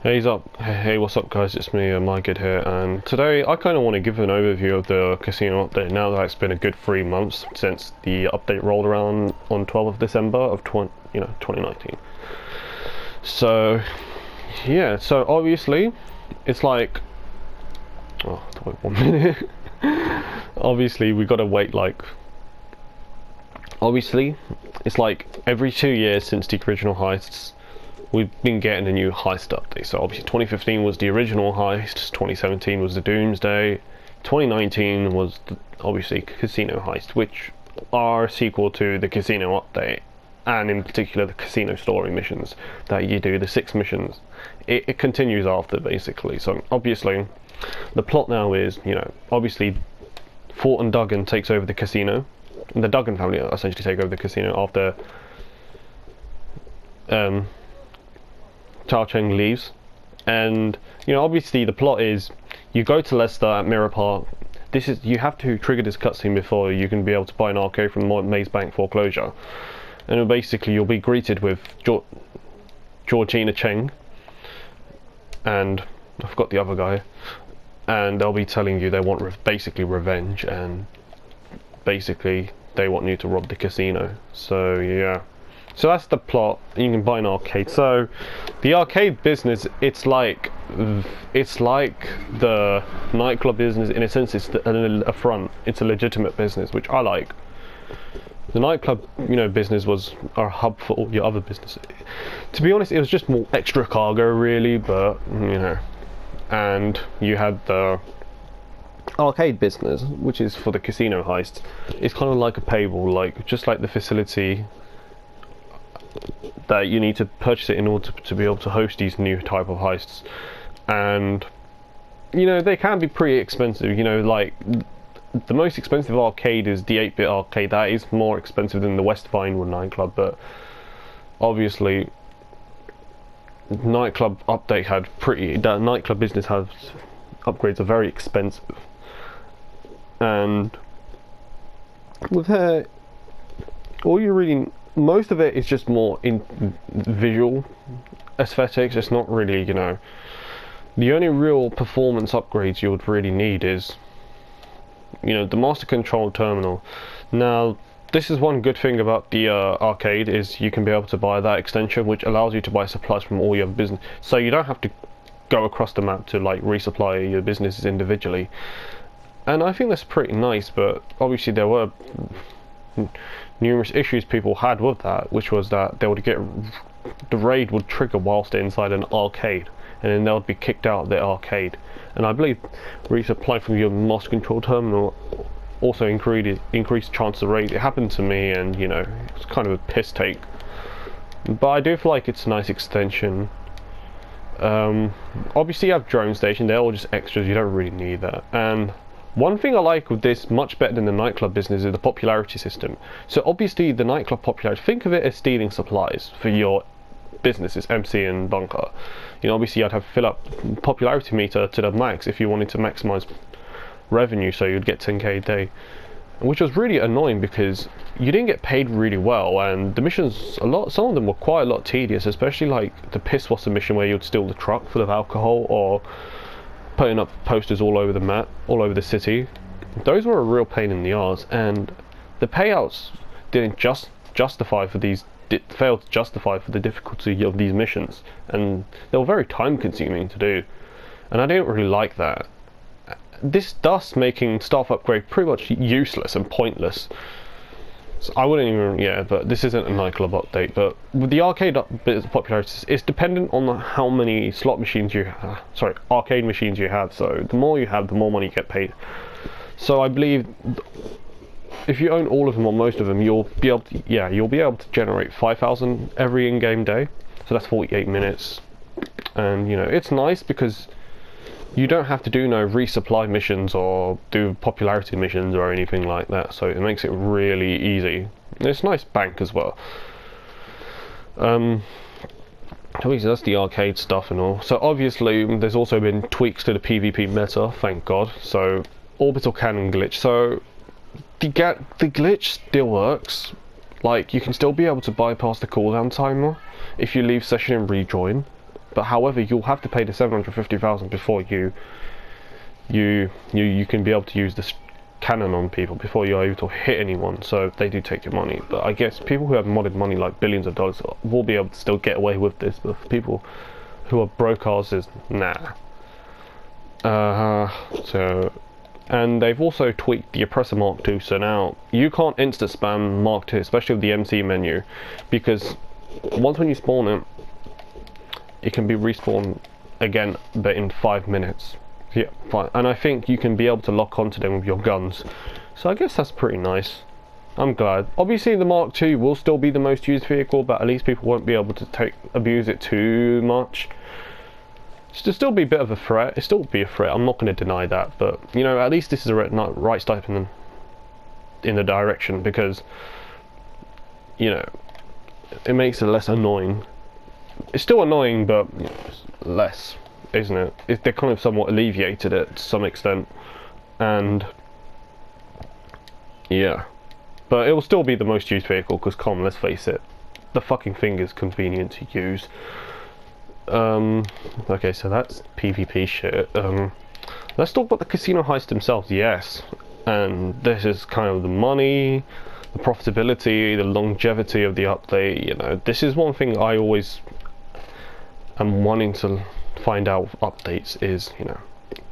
Hey, what's up, guys? It's me, MyGud here, and today I kind of want to give an overview of the casino update. Now that it's been a good 3 months since the update rolled around on 12th of December of 2019. So, yeah. So obviously, it's like, oh, wait 1 minute. Obviously, we got to wait like. Obviously, it's like every 2 years since the original heists. We've been getting a new heist update. So obviously 2015 was the original heist, 2017 was the Doomsday, 2019 was obviously Casino Heist, which are a sequel to the Casino update, and in particular the Casino story missions that you do, the 6 missions. It continues after, basically. So obviously the plot now is, obviously Fort and Duggan takes over the casino. The Duggan family essentially take over the casino after Chao Cheng leaves, and obviously the plot is you go to Leicester at Mirror Park. You have to trigger this cutscene before you can be able to buy an arcade from Maze Bank foreclosure, and basically you'll be greeted with Georgina Cheng and I forgot the other guy, and they'll be telling you they want basically revenge, and basically they want you to rob the casino. So yeah. So that's the plot. You can buy an arcade. So the arcade business, it's like the nightclub business in a sense. It's a front. It's a legitimate business, which I like. The nightclub, business was our hub for all your other businesses. To be honest, it was just more extra cargo, really. But and you had the arcade business, which is for the casino heist. It's kind of like a paywall, just like the facility that you need to purchase it in order to be able to host these new type of heists. And they can be pretty expensive. Like the most expensive arcade is the 8-bit arcade. That is more expensive than the West Vinewood nightclub, but obviously nightclub update had that nightclub business has upgrades are very expensive, and with her most of it is just more in visual aesthetics. It's not really, the only real performance upgrades you would really need is, the master control terminal. Now, this is one good thing about the arcade, is you can be able to buy that extension, which allows you to buy supplies from all your business. So you don't have to go across the map to resupply your businesses individually. And I think that's pretty nice, but obviously there were numerous issues people had with that, which was that they would the raid would trigger whilst they're inside an arcade, and then they would be kicked out of the arcade. And I believe resupply from your master control terminal also increased chance of raid. It happened to me, and it's kind of a piss take, but I do feel like it's a nice extension. Obviously you have drone station, they're all just extras, you don't really need that. And one thing I like with this much better than the nightclub business is the popularity system. So obviously the nightclub popularity, think of it as stealing supplies for your businesses, MC and bunker. Obviously you'd have to fill up popularity meter to the max if you wanted to maximize revenue, so you'd get 10k a day, which was really annoying because you didn't get paid really well, and the missions, some of them were quite a lot tedious, especially like the piss was mission where you'd steal the truck full of alcohol, or putting up posters all over the map, all over the city. Those were a real pain in the arse, and the payouts didn't justify for these. Failed to justify for the difficulty of these missions, and they were very time consuming to do, and I didn't really like that. This thus making staff upgrade pretty much useless and pointless. So I wouldn't even, but this isn't a nightclub update. But with the arcade popularity, it's dependent on how many slot machines arcade machines you have. So the more you have, the more money you get paid. So I believe if you own all of them or most of them, you'll be able to generate 5,000 every in-game day. So that's 48 minutes, and it's nice because you don't have to do no resupply missions or do popularity missions or anything like that, so it makes it really easy. And it's a nice bank as well. Obviously that's the arcade stuff and all. So obviously there's also been tweaks to the PvP meta, thank God. So orbital cannon glitch. So the glitch still works. Like, you can still be able to bypass the cooldown timer if you leave session and rejoin. But however, you'll have to pay the 750,000 before you can be able to use this cannon on people, before you're able to hit anyone. So they do take your money. But I guess people who have modded money like billions of dollars will be able to still get away with this. But for people who are broke asses, nah. And they've also tweaked the oppressor Mark II, so now you can't instant spam Mark II, especially with the MC menu, because once when you spawn it, it can be respawned again, but in 5 minutes. Yeah, fine. And I think you can be able to lock onto them with your guns, so I guess that's pretty nice. I'm glad. Obviously the Mark II will still be the most used vehicle, but at least people won't be able to abuse it too much. It'll still be a bit of a threat. It'll still be a threat. I'm not going to deny that, but you know, at least this is a right step in the direction, because you know, it makes it less annoying. It's still annoying, but you know, it's less, isn't it? They kind of somewhat alleviated it to some extent, and yeah, but it will still be the most used vehicle because, let's face it, the fucking thing is convenient to use. Okay, so that's PvP shit. Let's talk about the casino heist themselves. Yes, and this is kind of the money, the profitability, the longevity of the update. You know, this is one thing I always am wanting to find out with updates is, you know,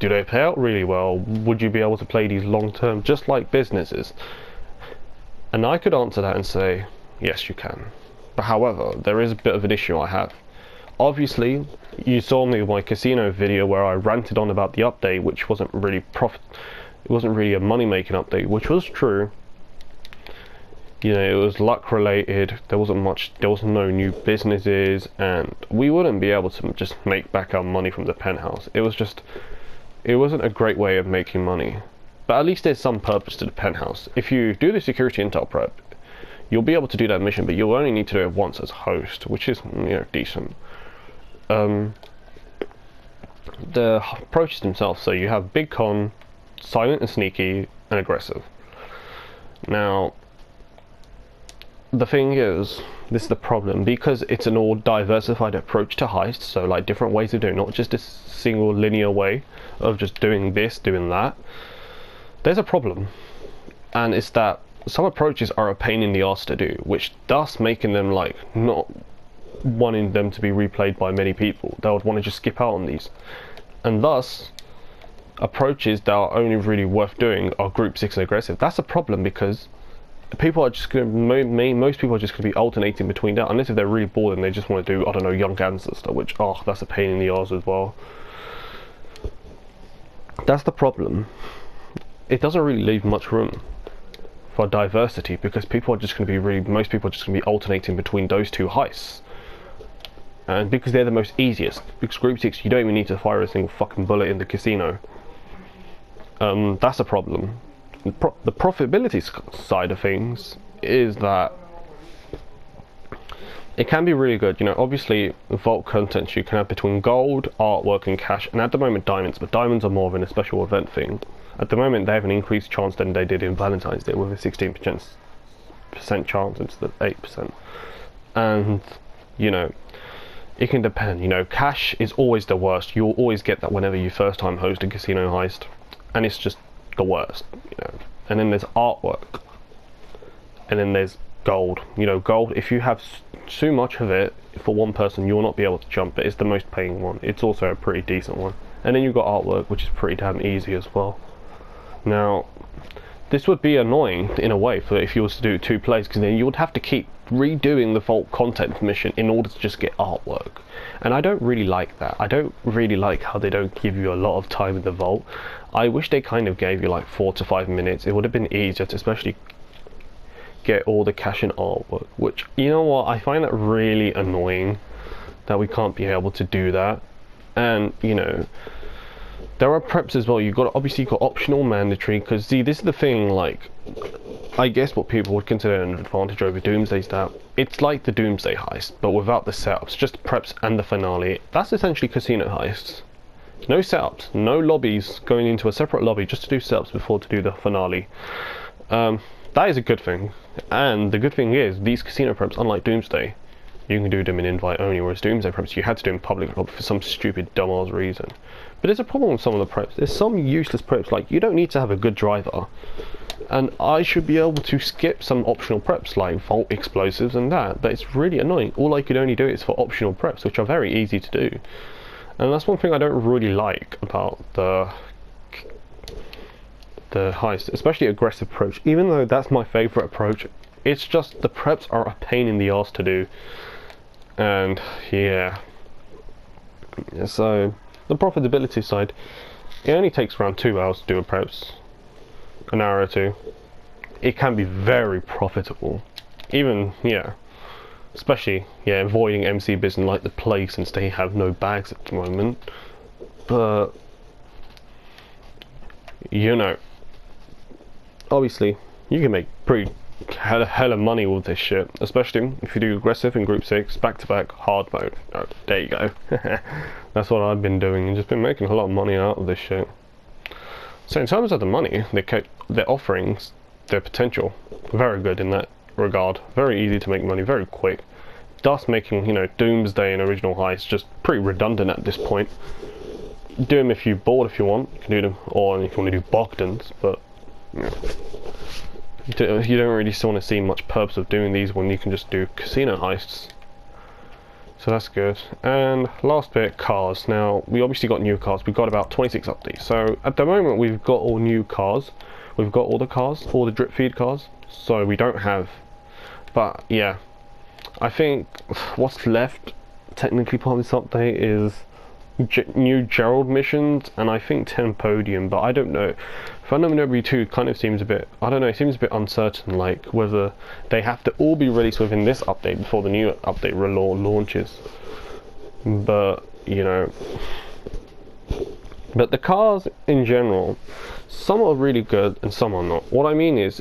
do they pay out really well? Would you be able to play these long term, just like businesses? And I could answer that and say, yes, you can. But however, there is a bit of an issue I have. Obviously, you saw me with my casino video where I ranted on about the update, which wasn't really it wasn't really a money-making update, which was true. You know, it was luck related. There wasn't no new businesses, and we wouldn't be able to just make back our money from the penthouse. It wasn't a great way of making money. But at least there's some purpose to the penthouse. If you do the security intel prep, you'll be able to do that mission, but you'll only need to do it once as host, which is, you know, decent. The approaches themselves, so you have big con, silent and sneaky, and aggressive. Now, the thing is, this is the problem, because it's an all diversified approach to heist, so like different ways of doing it, not just this single linear way of just doing this, doing that. There's a problem, and it's that some approaches are a pain in the arse to do, which thus making them like not wanting them to be replayed by many people. They would want to just skip out on these, and thus approaches that are only really worth doing are group 6 and aggressive. That's a problem, because people are just going to, most people are just going to be alternating between that, unless if they're really bored and they just want to do, I don't know, young ancestor, which, oh, that's a pain in the arse as well. That's the problem. It doesn't really leave much room for diversity, because people are just going to be most people are just going to be alternating between those two heists. And because they're the most easiest, because group 6 you don't even need to fire a single fucking bullet in the casino. That's a problem. The profitability side of things is that it can be really good. You know, obviously vault contents you can have between gold, artwork and cash, and at the moment diamonds, but diamonds are more of a special event thing. At the moment they have an increased chance than they did in Valentine's Day, with a 16% chance instead of 8%. And you know, it can depend. You know, cash is always the worst. You'll always get that whenever you first time host a casino heist, and it's just the worst, you know. And then there's artwork, and then there's gold. You know, gold, if you have too much of it for one person, you'll not be able to jump it. It's the most paying one. It's also a pretty decent one. And then you've got artwork, which is pretty damn easy as well. Now, this would be annoying in a way for if you was to do 2 plays, because then you would have to keep redoing the vault content mission in order to just get artwork, and I don't really like that. I don't really like how they don't give you a lot of time in the vault. I wish they kind of gave you like 4 to 5 minutes. It would have been easier to especially get all the cash and artwork, which, you know what, I find that really annoying that we can't be able to do that. And you know, there are preps as well. You've got, obviously you've got optional, mandatory, because see, this is the thing, like, I guess what people would consider an advantage over Doomsday is that it's like the Doomsday heist, but without the setups, just preps and the finale. That's essentially casino heists. No setups, no lobbies, going into a separate lobby just to do setups before to do the finale. That is a good thing, and the good thing is, these casino preps, unlike Doomsday, you can do them in invite only, whereas Doomsday preps you had to do in public for some stupid dumbass reason. But there's a problem with some of the preps. There's some useless preps, like you don't need to have a good driver, and I should be able to skip some optional preps like vault explosives and that, but it's really annoying. All I could only do is for optional preps, which are very easy to do, and that's one thing I don't really like about the heist, especially aggressive approach. Even though that's my favourite approach, it's just the preps are a pain in the ass to do. And yeah, so the profitability side, it only takes around 2 hours to do a preps, an hour or two. It can be very profitable, even especially avoiding MC business like the plague, since they have no bags at the moment. But you know, obviously you can make pretty hella money with this shit, especially if you do aggressive in group 6 back-to-back hard mode. Oh, there you go. That's what I've been doing and just been making a lot of money out of this shit. So in terms of the money, their offerings, their potential, very good in that regard. Very easy to make money, very quick, thus making, Doomsday and Original Heist just pretty redundant at this point. Do them if you're bored, if you want, you can do them, or if you want to do Bogdans, but you don't really want to see much purpose of doing these when you can just do casino heists. So that's good. And last bit, cars. Now, we obviously got new cars. We've got about 26 updates. So at the moment, we've got all new cars. We've got all the cars, all the drip feed cars. So we don't have, but yeah, I think what's left, technically part of this update, is new Gerald missions, and I think 10 podium, but I don't know. Fundamental 2 kind of seems a bit, I don't know, it seems a bit uncertain, like whether they have to all be released within this update before the new update launches. But but the cars in general, some are really good and some are not. What I mean is,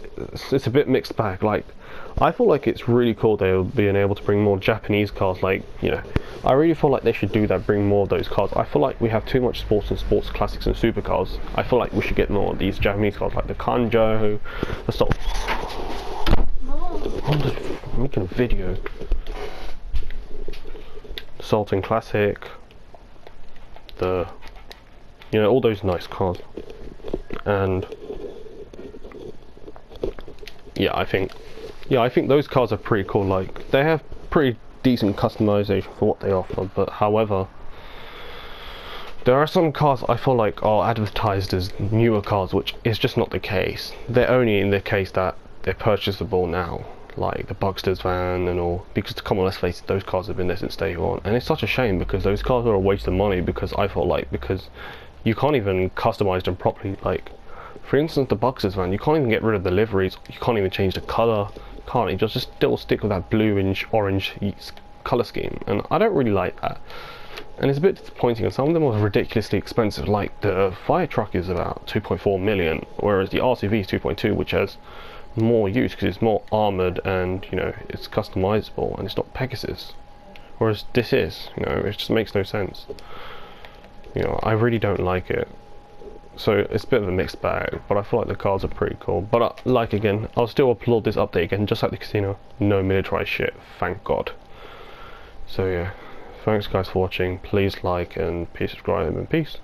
it's a bit mixed bag. Like, I feel like it's really cool they're being able to bring more Japanese cars. Like, I really feel like they should do that, bring more of those cars. I feel like we have too much sports and sports classics and supercars. I feel like we should get more of these Japanese cars, like the Kanjo, the sort of... I'm just making a video. Sultan Classic, the... all those nice cars. And I think those cars are pretty cool. Like, they have pretty decent customization for what they offer, but however, there are some cars I feel like are advertised as newer cars, which is just not the case. They're only in the case that they're purchasable now, like the Bugsters van and all, because come on, let's face it, those cars have been there since day one, and it's such a shame because those cars are a waste of money, because I feel like, because you can't even customize them properly. Like, for instance, the Bugsters van, you can't even get rid of the liveries, you can't even change the colour, can't you? Just still stick with that blue and orange colour scheme, and I don't really like that. And it's a bit disappointing, and some of them are ridiculously expensive. Like the fire truck is about 2.4 million, whereas the RCV is 2.2, which has more use because it's more armoured and it's customizable and it's not Pegasus. Whereas this is, it just makes no sense. I really don't like it. So it's a bit of a mixed bag, but I feel like the cars are pretty cool. But again, I'll still applaud this update again, just like the casino. No militarized shit, thank God. So yeah, thanks guys for watching. Please like and please subscribe and peace.